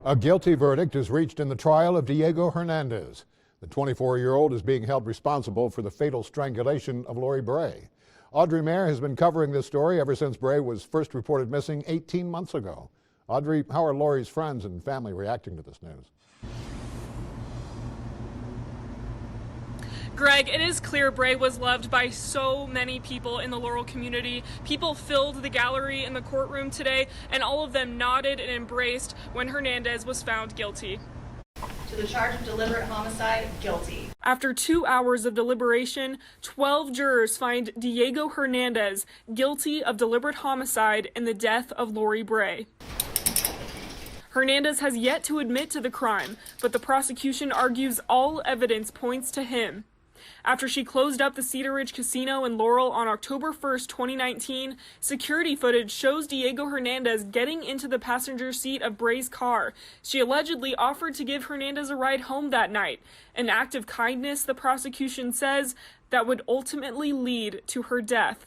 A guilty verdict is reached in the trial of Diego Hernandez. The 24-year-old is being held responsible for the fatal strangulation of Lori Bray. Audrey Mayer has been covering this story ever since Bray was first reported missing 18 months ago. Audrey, how are Lori's friends and family reacting to this news? Greg, it is clear Bray was loved by so many people in the Laurel community. People filled the gallery in the courtroom today, and all of them nodded and embraced when Hernandez was found guilty. To the charge of deliberate homicide, guilty. After 2 hours of deliberation, 12 jurors find Diego Hernandez guilty of deliberate homicide in the death of Lori Bray. Hernandez has yet to admit to the crime, but the prosecution argues all evidence points to him. After she closed up the Cedar Ridge Casino in Laurel on October 1st, 2019, security footage shows Diego Hernandez getting into the passenger seat of Bray's car. She allegedly offered to give Hernandez a ride home that night, an act of kindness, the prosecution says, that would ultimately lead to her death.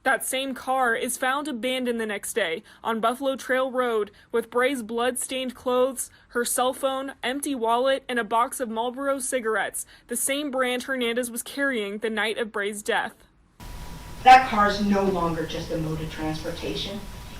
That same car is found abandoned the next day on Buffalo Trail Road with Bray's blood-stained clothes, her cell phone, empty wallet, and a box of Marlboro cigarettes, the same brand Hernandez was carrying the night of Bray's death. That car is no longer just a mode of transportation.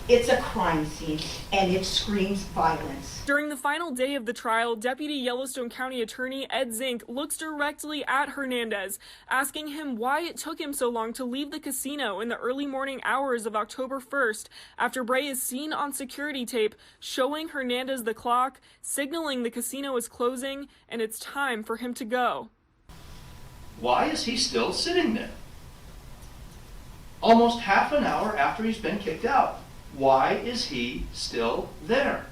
It's a crime scene, and it screams violence. During the final day of the trial, Deputy Yellowstone County Attorney Ed Zink looks directly at Hernandez, asking him why it took him so long to leave the casino in the early morning hours of October 1st, after Bray is seen on security tape showing Hernandez the clock, signaling the casino is closing and it's time for him to go. Why is he still sitting there? Almost half an hour after he's been kicked out. Why is he still there?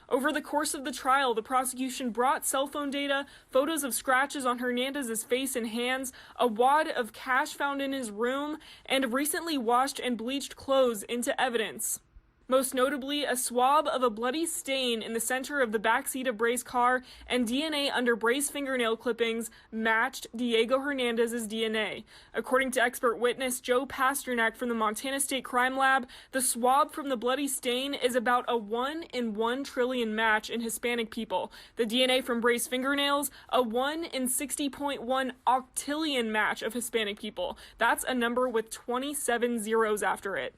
Over the course of the trial, the prosecution brought cell phone data, photos of scratches on Hernandez's face and hands, a wad of cash found in his room, and recently washed and bleached clothes into evidence. Most notably, a swab of a bloody stain in the center of the back seat of Bray's car and DNA under Bray's fingernail clippings matched Diego Hernandez's DNA. According to expert witness Joe Pasternak from the Montana State Crime Lab, the swab from the bloody stain is about a 1 in 1 trillion match in Hispanic people. The DNA from Bray's fingernails, a 1 in 60.1 octillion match of Hispanic people. That's a number with 27 zeros after it.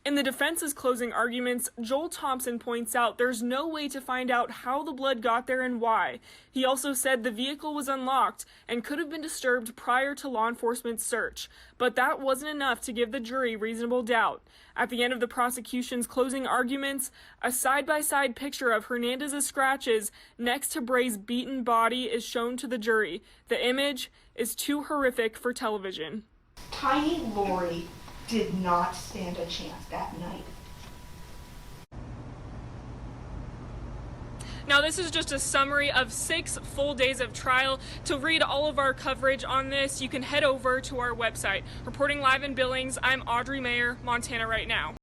In the defense's closing arguments, Joel Thompson points out there's no way to find out how the blood got there and why. He also said the vehicle was unlocked and could have been disturbed prior to law enforcement's search, but that wasn't enough to give the jury reasonable doubt. At the end of the prosecution's closing arguments, a side-by-side picture of Hernandez's scratches next to Bray's beaten body is shown to the jury. The image is too horrific for television. Tiny Lori did not stand a chance that night. Now, this is just a summary of 6 full days of trial. To read all of our coverage on this, you can head over to our website. Reporting live in Billings, I'm Audrey Mayer, Montana Right Now.